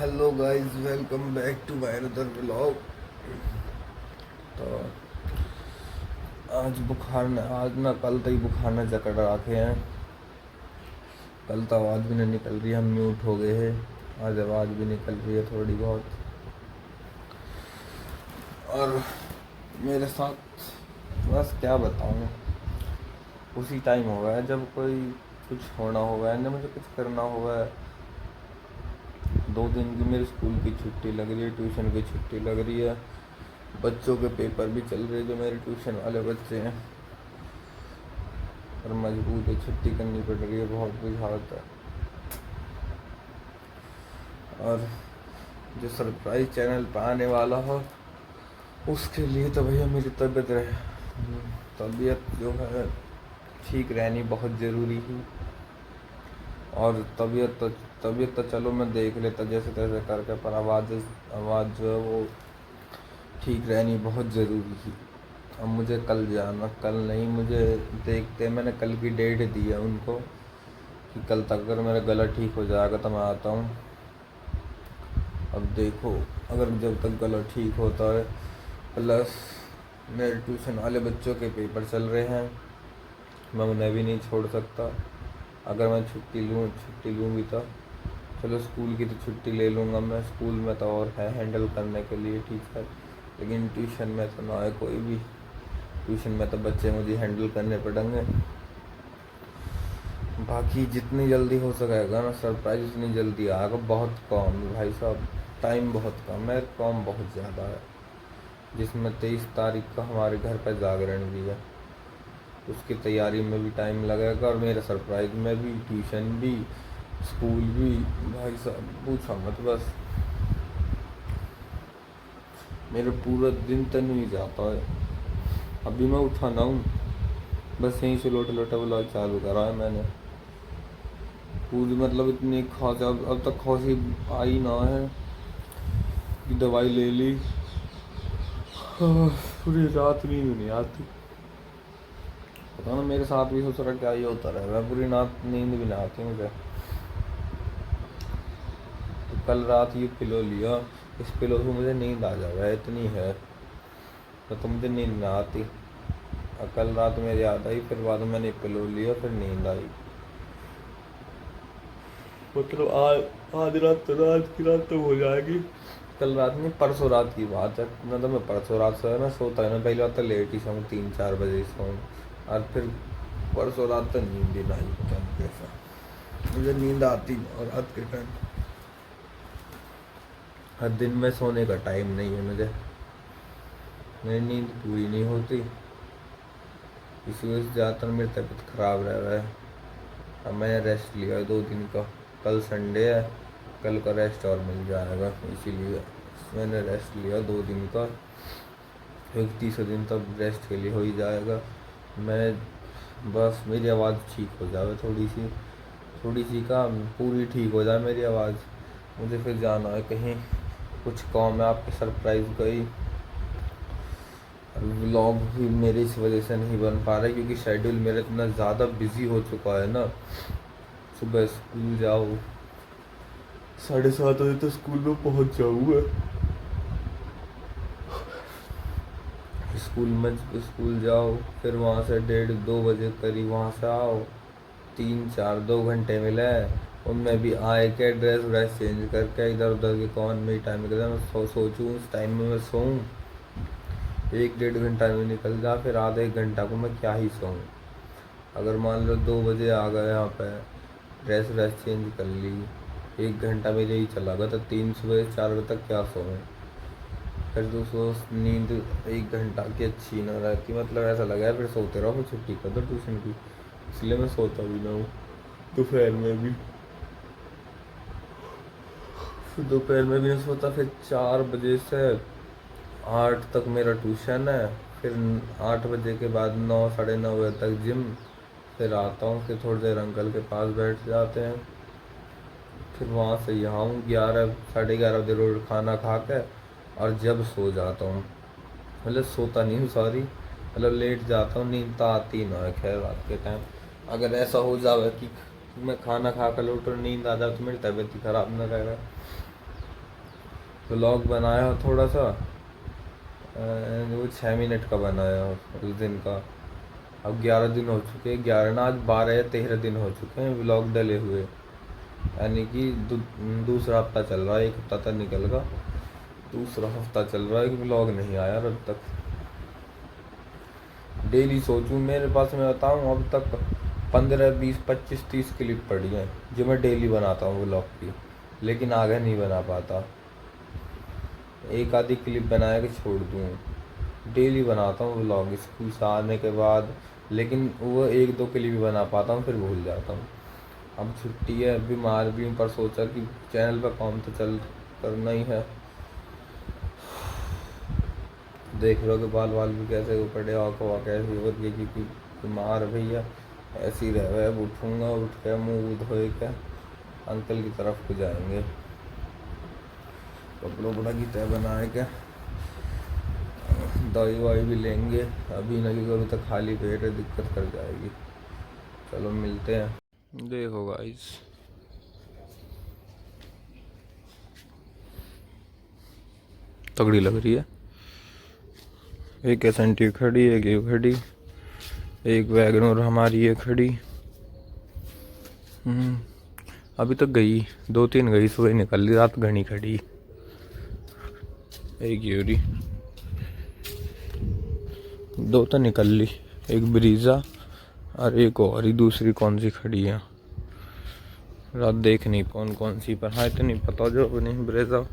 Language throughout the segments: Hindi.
Hello guys, welcome back to my another vlog. तो आज ना कल तक बुखार ने जकड़ रखे हैं। कल तो आवाज़ भी नहीं निकल रही, हम म्यूट हो गए हैं। आज आवाज़ भी निकल रही है थोड़ी बहुत। और मेरे साथ बस क्या बताऊँ, उसी टाइम हो गया है जब कोई कुछ होना होगा है ना, मुझे कुछ करना होगा। 2 दिन की मेरी स्कूल की छुट्टी लग रही है, ट्यूशन की छुट्टी लग रही है, बच्चों के पेपर भी चल रहे हैं जो मेरे ट्यूशन वाले बच्चे हैं, और मजबूर है छुट्टी करनी पड़ रही है। बहुत बुरी हालत है। और जो सरप्राइज चैनल पर आने वाला हो उसके लिए तो भैया मेरी तबीयत जो है ठीक रहनी बहुत ज़रूरी है। और तबीयत तो चलो मैं देख लेता जैसे तैसे करके, पर आवाज़ जो है वो ठीक रहनी बहुत ज़रूरी है। अब मुझे कल जाना, कल नहीं, मुझे देखते, मैंने कल की डेट दी है उनको कि कल तक अगर मेरा गला ठीक हो जाएगा तो मैं आता हूँ। अब देखो, अगर जब तक गला ठीक होता है, प्लस मेरे ट्यूशन वाले बच्चों के पेपर चल रहे हैं, मैं उन्हें भी नहीं छोड़ सकता। अगर मैं छुट्टी लूँगी तो चलो स्कूल की तो छुट्टी ले लूँगा मैं, स्कूल में तो और है हैंडल करने के लिए टीचर, लेकिन ट्यूशन में तो ना है कोई भी। ट्यूशन में तो बच्चे मुझे हैंडल करने पड़ेंगे। बाकी जितनी जल्दी हो सकेगा ना सरप्राइज उतनी जल्दी आएगा। बहुत कम है भाई साहब, टाइम बहुत कम है, काम बहुत ज़्यादा है, जिसमें 23 तारीख का हमारे घर पर जागरण भी है। उसकी तैयारी में भी टाइम लगेगा, और मेरे सरप्राइज में भी, ट्यूशन भी, स्कूल भी। भाई साहब पूछो मत, बस मेरे पूरा दिन तो नहीं जाता है। अभी मैं उठा ना हूँ, बस यहीं से लोटे लोटे ब्लॉग चालू करा है मैंने। पूरी मतलब इतनी खांसी, अब तक खांसी आई ना है कि दवाई ले ली। पूरी रात नींद नहीं आती। पता ना मेरे साथ भी हो रहा क्या ही होता रहा, पूरी रात नींद भी नहीं आती मुझे। तो कल रात ये पिलो लिया, इस पिलो से मुझे नींद आ जाएगा, इतनी है तो मुझे नींद नहीं आती। और कल रात मेरी याद आई, फिर बाद में मैंने पिलो लिया, फिर नींद आई। मतलब आज रात की रात तो हो जाएगी। कल रात नहीं, परसों रात की बात है। मतलब मैं परसों रात सोया ना, सोता है ना, पहली बात तो लेट ही सोऊँ, 3-4 बजे सोऊँ, और फिर परसों रात तो नींद ही नहीं। पता नहीं कैसा मुझे नींद आती और रात के टाइम। हर दिन में सोने का टाइम नहीं है मुझे, मेरी नींद पूरी नहीं होती, इसी वजह से ज़्यादातर मेरी तबीयत ख़राब रह रहा है। अब मैंने रेस्ट लिया है 2 दिन का, कल संडे है, कल का रेस्ट और मिल जाएगा, इसीलिए मैंने रेस्ट लिया 2 दिन का। एक तीसरे दिन तक रेस्ट के लिए हो ही जाएगा। मैं बस मेरी आवाज़ ठीक हो जाए, थोड़ी सी का पूरी ठीक हो जाए मेरी आवाज़। मुझे फिर जाना है कहीं, कुछ काम है आपके सरप्राइज का ही। व्लॉग भी मेरे इस वजह से नहीं बन पा रहा क्योंकि शेड्यूल मेरा इतना ज़्यादा बिजी हो चुका है ना। सुबह स्कूल जाओ, 7:30 बजे तो स्कूल में पहुंच जाऊँगा। स्कूल जाओ, फिर वहाँ से 1:30-2 बजे करीब वहाँ से आओ, 3-4-2 घंटे मिले, उनमें भी आए के ड्रेस व्रेस चेंज करके इधर उधर के कौन में टाइम निकल जाए। मैं सोचूँ उस टाइम में मैं सोऊँ, 1-1.5 घंटा में निकल जा, फिर आधे 1 घंटा को मैं क्या ही सोऊँ। अगर मान लो 2 बजे आ गए यहाँ पे, ड्रेस व्रेस चेंज कर ली, 1 घंटा मेरे ही चला गया, तो 3 सुबह से 4 बजे तक क्या सोऊँ। फिर दोस्तों नींद 1 घंटा की अच्छी ना रहती, मतलब ऐसा लगा फिर सोते रहो, फिर छुट्टी कर दो ट्यूशन की, इसलिए मैं सोता भी ना हूँ दोपहर में भी। फिर दोपहर में भी नहीं सोता, फिर 4 बजे से 8 तक मेरा ट्यूशन है, फिर 8 बजे के बाद 9-9:30 बजे तक जिम, फिर आता हूँ, फिर थोड़ी देर अंकल के पास बैठ जाते हैं, फिर वहाँ से यहाँ हूँ 11-11:30 बजे रोज खाना खा के, और जब सो जाता हूँ, मतलब सोता नहीं हूँ सॉरी, मतलब लेट जाता हूँ, नींद तो आती ना है खैर रात के टाइम। अगर ऐसा हो जाए कि मैं खाना खा कर लौट और नींद आ जाए तो मेरी तबीयत ही ख़राब ना रहे। व्लॉग बनाया हो थोड़ा सा, वो 6 मिनट का बनाया हो उस दिन का। अब 11 दिन हो चुके हैं, 11 ना, आज 12 या 13 दिन हो चुके हैं व्लॉग डले हुए। यानी कि दूसरा हफ्ता चल रहा है, एक हफ्ता तो निकल गया, दूसरा हफ्ता चल रहा है कि व्लॉग नहीं आया अब तक। डेली सोचूं, मेरे पास मैं बताऊं अब तक 15, 20, 25, 30 क्लिप पड़ी हैं जो मैं डेली बनाता हूँ व्लॉग की, लेकिन आगे नहीं बना पाता। एक आधी क्लिप बना के छोड़ दूँ। डेली बनाता हूँ व्लॉग स्कूल से आने के बाद, लेकिन वो 1-2 क्लिप भी बना पाता हूँ, फिर भूल जाता हूँ। अब छुट्टी है, बीमार भी हूँ, पर सोचा कि चैनल पर काम तो चल करना ही है। देख लो कि बाल भी कैसे हो पड़े, आँखों कैसी हो गई, क्योंकि बीमार भैया ऐसे ही रहे। अब उठूँगा, उठ के मुँह धोए के अंकल की तरफ को जाएंगे, कपड़ों बड़ा की तय बनाए के दवाई वाई भी लेंगे। अभी ना कि करूँ तो खाली पेट है, दिक्कत कर जाएगी। चलो मिलते हैं। देखो गाइस, तगड़ी लग रही है। एक एसेंटी खड़ी, एक ये खड़ी, एक वैगनर हमारी ये खड़ी। अभी तक गई 2-3 गई, सुबह निकल ली, रात घनी खड़ी। एक यूरी 2 तो निकल ली, एक ब्रीजा और एक और ही दूसरी कौन सी खड़ी है, रात देख नहीं कौन सी, पर हाँ इतनी पता जो अपनी ब्रेजा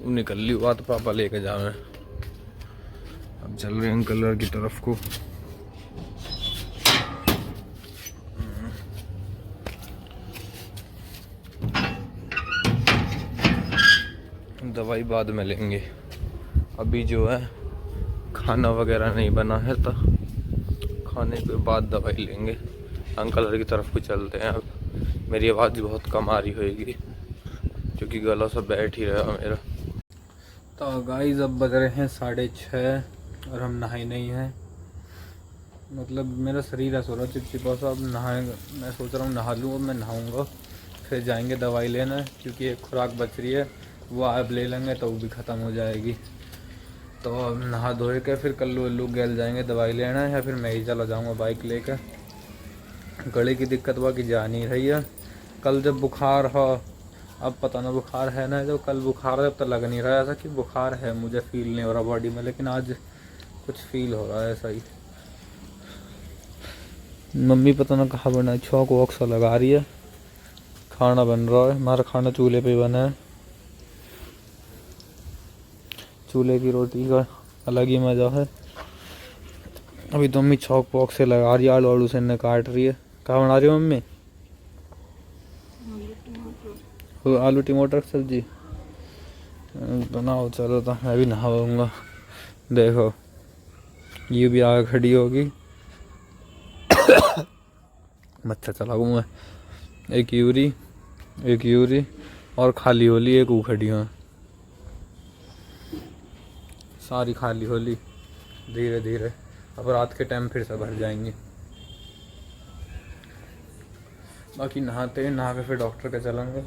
निकल ली, बात पापा लेके जावे। अब चल रहे हैं कलर की तरफ को। दवाई बाद में लेंगे, अभी जो है खाना वगैरह नहीं बना है, तो खाने के बाद दवाई लेंगे। अंकल की तरफ को चलते हैं। अब मेरी आवाज़ बहुत कम आ रही होगी क्योंकि गला सब बैठ ही रहा मेरा। तो गाइस अब बज रहे हैं 6:30 और हम नहाए नहीं हैं। मतलब मेरा शरीर ऐसा हो रहा चिपचिपा सा। अब नहाएंगे, मैं सोच रहा हूँ नहा लूँ। अब मैं नहाऊँगा, फिर जाएंगे दवाई लेना, क्योंकि एक खुराक बच रही है, वो अब ले लेंगे तो वो भी ख़त्म हो जाएगी। तो अब नहा धोए के फिर कल्लू गैल जाएंगे दवाई लेना, या फिर मैं ही चला जाऊँगा बाइक लेकर। गले की दिक्कत हुआ कि जा नहीं रही है। कल जब बुखार हो, अब पता ना बुखार है ना, जब कल बुखार है अब तो लग नहीं रहा ऐसा कि बुखार है, मुझे फील नहीं हो रहा बॉडी में, लेकिन आज कुछ फील हो रहा है ऐसा ही। मम्मी पता ना कहाँ बना है, छौक वॉक सा लगा रही है। खाना बन रहा है, हमारा खाना चूल्हे पे बना है। चूल्हे की रोटी का अलग ही मज़ा है। अभी तो मम्मी छौक वॉक से लगा रही है, आलू आलू से न काट रही है। कहाँ बना रही हो मम्मी? आलू टमाटर की सब्जी बनाओ। चलो तो मैं भी नहाऊंगा। देखो ये भी आगे खड़ी होगी। मच्छर चलाऊँ मैं। एक यूरी और खाली होली एक खड़ी है, सारी खाली होली। धीरे धीरे अब रात के टाइम फिर से भर जाएंगी। बाकी नहा के फिर डॉक्टर के चलेंगे।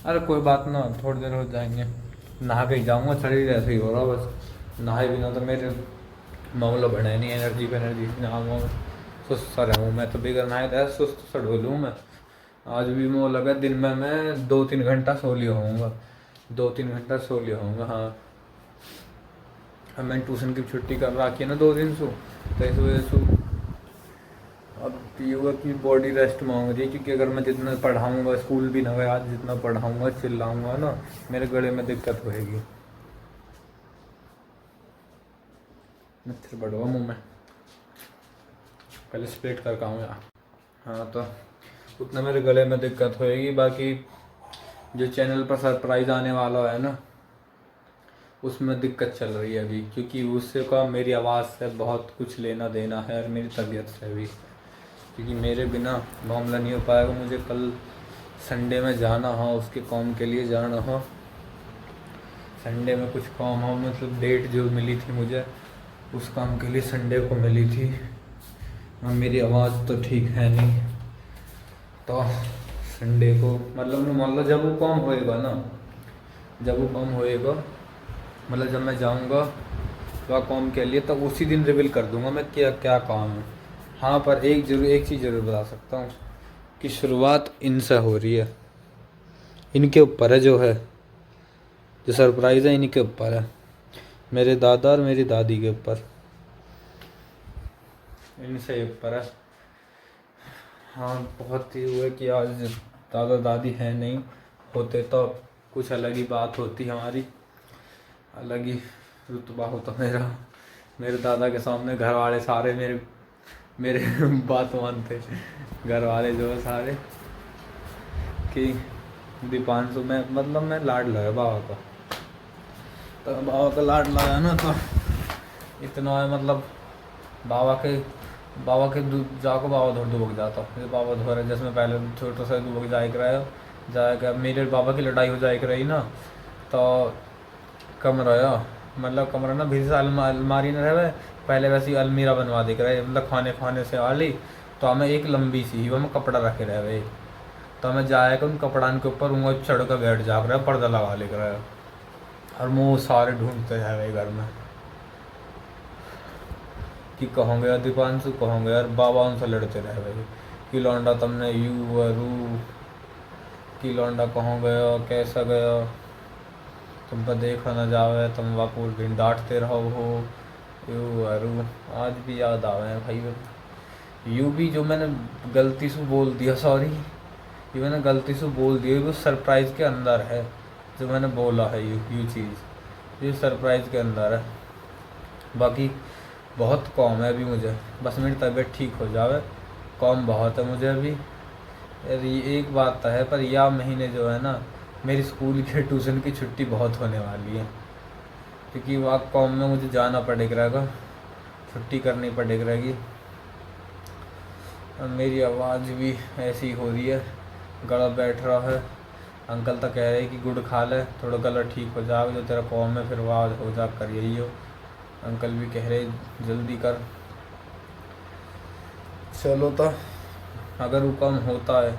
अरे कोई बात ना, थोड़ी देर हो जाएंगे, नहा के ही जाऊँगा। शरीर ऐसे ही हो रहा बस, नहाए बिना तो मेरे मामला बढ़े नहीं। एनर्जी नहाऊँगा, सुस्त सा रहूँ मैं तो, बिगर नहाए तो सुस्त सा ढोलूँ मैं। आज भी मुँह लगा दिन में मैं 2-3 घंटा सो लिया होऊंगा, 2-3 घंटा सो लिया होऊंगा। हाँ, अब मैंने ट्यूशन की छुट्टी कर रखी है ना 2 दिन से, तो इस वजह से अब योगा की बॉडी रेस्ट मांग रही है। क्योंकि अगर मैं जितना पढ़ाऊँगा, स्कूल भी ना गया आज, जितना पढ़ाऊँगा चिल्लाऊँगा ना, मेरे गले में दिक्कत होएगी। मच्छर बढ़वा मुँह में, पहले स्प्रेट करके आऊँ यार। हाँ, तो उतना मेरे गले में दिक्कत होएगी। बाकी जो चैनल पर सरप्राइज़ आने वाला है ना, उसमें दिक्कत चल रही है अभी, क्योंकि उससे का मेरी आवाज़ से बहुत कुछ लेना देना है, और मेरी तबीयत से भी, क्योंकि मेरे बिना मामला नहीं हो पाएगा। मुझे कल संडे में जाना हो, उसके काम के लिए जाना हो। संडे में कुछ काम हो, मतलब डेट जो मिली थी मुझे उस काम के लिए संडे को मिली थी। और मेरी आवाज़ तो ठीक है नहीं, तो संडे को मतलब मान लो जब वो काम होएगा ना, जब वो काम होएगा मतलब जब मैं जाऊंगा वह काम के लिए, तो उसी दिन रिवील कर दूंगा मैं क्या क्या काम है। हाँ पर एक चीज़ ज़रूर बता सकता हूँ कि शुरुआत इनसे हो रही है, इनके ऊपर है जो है, जो सरप्राइज़ है इनके ऊपर है, मेरे दादा और मेरी दादी के ऊपर, इनसे ऊपर है। हाँ बहुत ही हुआ कि आज दादा दादी हैं नहीं, होते तो कुछ अलग ही बात होती हमारी, अलग ही रुतबा होता मेरा। मेरे दादा के सामने घर वाले सारे मेरे मेरे बात मानते, घर वाले जो है सारे, कि दीपांशु में मतलब मैं लाड लगा बाबा का, तो बाबा का लाड लगा ना, तो इतना है मतलब बाबा के जाको बाबा धोर दुबक जाता, जैसे बाबा धो रहे, जैसे मैं पहले छोटा सा दुबक जाकर मेरे बाबा की लड़ाई हो जाए रही ना, तो कमरा मतलब कमरा ना भीड़ से अलमारी न रहे, पहले वैसे ही अलमीरा बनवा देख रहे मतलब खाने से वाली, तो हमें एक लंबी सी वो में कपड़ा रखे रहे, तो हमें जाएगा उन कपड़ान के ऊपर उंगली चढ़ कर बैठ जाकर रहे, पर्दा लगा ले रहे और मुँह सारे ढूंढते हैं भाई घर में कि कहोगे यार दीपांशु, कहोगे यार बाबा, उनसे लड़ते रहे भाई कि लौंडा तुमने यू रू, कि लौंडा कहाँ गया, कैसा गया, तुम पर देखा न जावे, तुम वहाँ पूरे दिन डांटते रहो हो, यू अरू। आज भी याद आवे हैं भाई, यू भी जो मैंने गलती से बोल दिया, सॉरी, ये मैंने गलती से बोल दिया, वो सरप्राइज़ के अंदर है, जो मैंने बोला है यू चीज़, ये सरप्राइज़ के अंदर है। बाकी बहुत कॉम है अभी मुझे, बस मेरी तबीयत ठीक हो जावे, कॉम बहुत है मुझे अभी। ये एक बात तो है, पर यह महीने जो है ना मेरी स्कूल के ट्यूशन की छुट्टी बहुत होने वाली है, क्योंकि वहाँ कॉम में मुझे जाना पड़ेगा, छुट्टी करनी पड़ेगी। मेरी आवाज़ भी ऐसी हो रही है, गला बैठ रहा है। अंकल तो कह रहे कि गुड़ खा ले, थोड़ा गला ठीक हो जाएगा, जो तेरा कॉम में फिर आवाज़ हो जा कर यही हो। अंकल भी कह रहे जल्दी कर। चलो तो अगर वो कम होता है,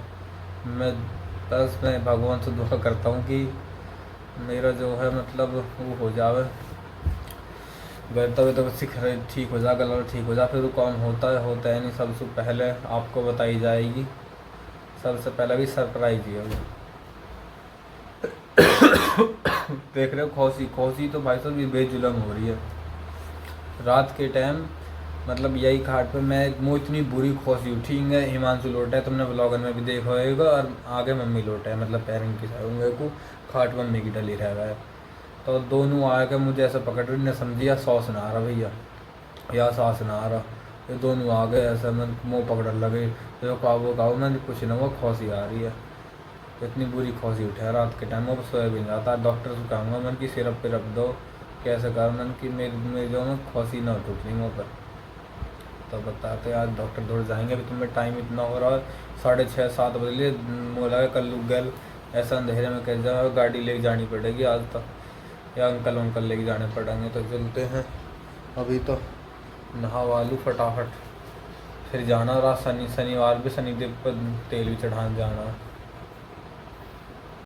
मैं भगवान से दुआ करता हूँ कि मेरा जो है मतलब वो हो जावे, तबीयत ठीक हो जाए, गला ठीक हो जाए, फिर वो कम होता है नहीं, सबसे पहले आपको बताई जाएगी, सबसे पहले भी सरप्राइज ही है वो। देख रहे हो खोसी तो भाई साहब ये बेजुलम हो रही है रात के टाइम, मतलब यही खाट पे मैं इतनी बुरी खोसी उठी है। हिमांशु लोटा है, तुमने ब्लॉगर में भी देखा होगा, और आगे मम्मी लोटा है, मतलब पेरेंट की साइड को खाट मम्मी की डली रह गया है, तो दोनों आके मुझे ऐसा पकड़ रही, ने समझिया सॉस ना आ रहा भैया या सास ना आ रहा, ये दोनों आ गए ऐसा, मैं मुँह पकड़ लगे, तो काबू मैंने कुछ ना, वो खोसी आ रही है, इतनी बुरी खोसी उठे रात के टाइम, वो सोया भी जाता। डॉक्टर से कहूँगा मन की सिरप पे रख दो, कैसे कर मन की मेरी जो मैं खोसी ना उठ रही मुँह पर, तो बताते आज डॉक्टर दौड़ जाएंगे। अभी तुम्हें टाइम इतना हो रहा है 6:30-7 बजे, बोला कल गल ऐसा अंधेरे में कह जाओ, गाड़ी लेके जानी पड़ेगी आज तक, या अंकल लेके जाने पड़ेंगे, तो चलते हैं अभी तो नहा वालू फटाफट, फिर जाना रहा शनिवार भी, शनिदेव पर तेल भी चढ़ाने जाना।